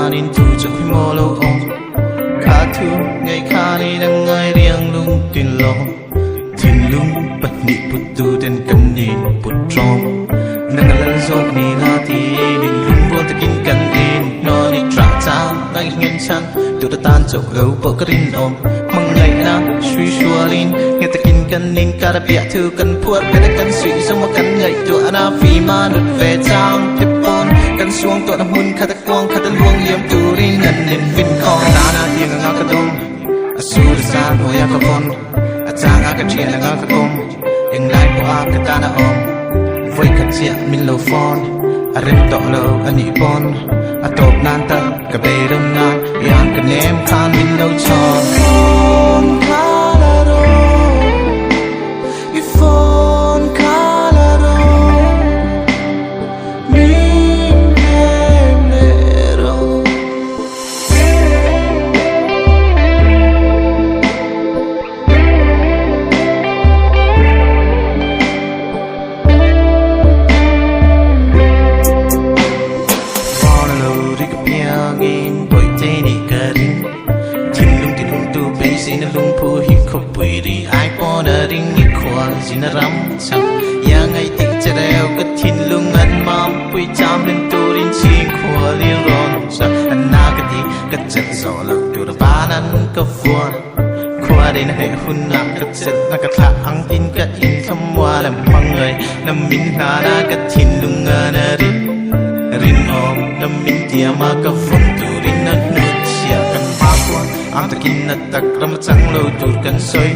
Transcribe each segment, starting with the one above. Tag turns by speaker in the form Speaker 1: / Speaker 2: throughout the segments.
Speaker 1: ta nên thu cho khi mô lâu ôm khá thu ngày khá đi đang ngay riêng lung tiền lo thiên lung bật nị bút tu đến cầm nhìn bút trong nâng lần dốc nị na thì định lung vô ta kinh cần in nó đi trả ta ngay ngân chăn tụi ta tan chọc lâu bộ cái rin ôm mong ngày na suy xua linh nghe ta kinh cần in cả đã bịa thư cần phuat cái ta cần suy xong mà cần ngày tụi na phi mà nụt về trang tiếp bôn cần xuống tụi na mun khát ta quang khát ta luông liếm tụi rin ngân nên vinh con ta na tiếng ngao cái đông su đã sang hồi ya cái con chàng á cái chuyện là ngao cái ôm nhưng lại bỏ cái ta na ôm với cái chuyện mình lâu phone rim tọ lâu anh nhị bon top nan ta cái bề đông nan yang cái ném khan mình lâu tròn phone Colorado phone Colorado mình em lệ đâu Sina lung pu hi khop pui ri ai po na ring ni khwa sina ram chang ya ngai ti cha deu ka thin lung an mam pui cham len tu rin chi khwa li ron sa an na ka ti ka chat zo la tu ra ba nan ka fwa khwa de na he hun na ka chat na ka tha ang tin ka in tham wa lam mang ngai nam min na na ka thin lung na rin rin om nam min tia ma ka fun tu rin na nu sia kan pa kwa am ta kin na tak ram chang lo tur kan soi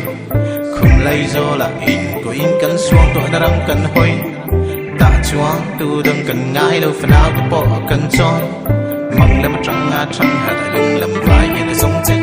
Speaker 1: khum lai zo la in ko in kan suang to na ram kan hoi ta chuang tu dang kan ngai lo fa nào ko po kan choi mang lam chang a chang ha lung lam vai ye song chai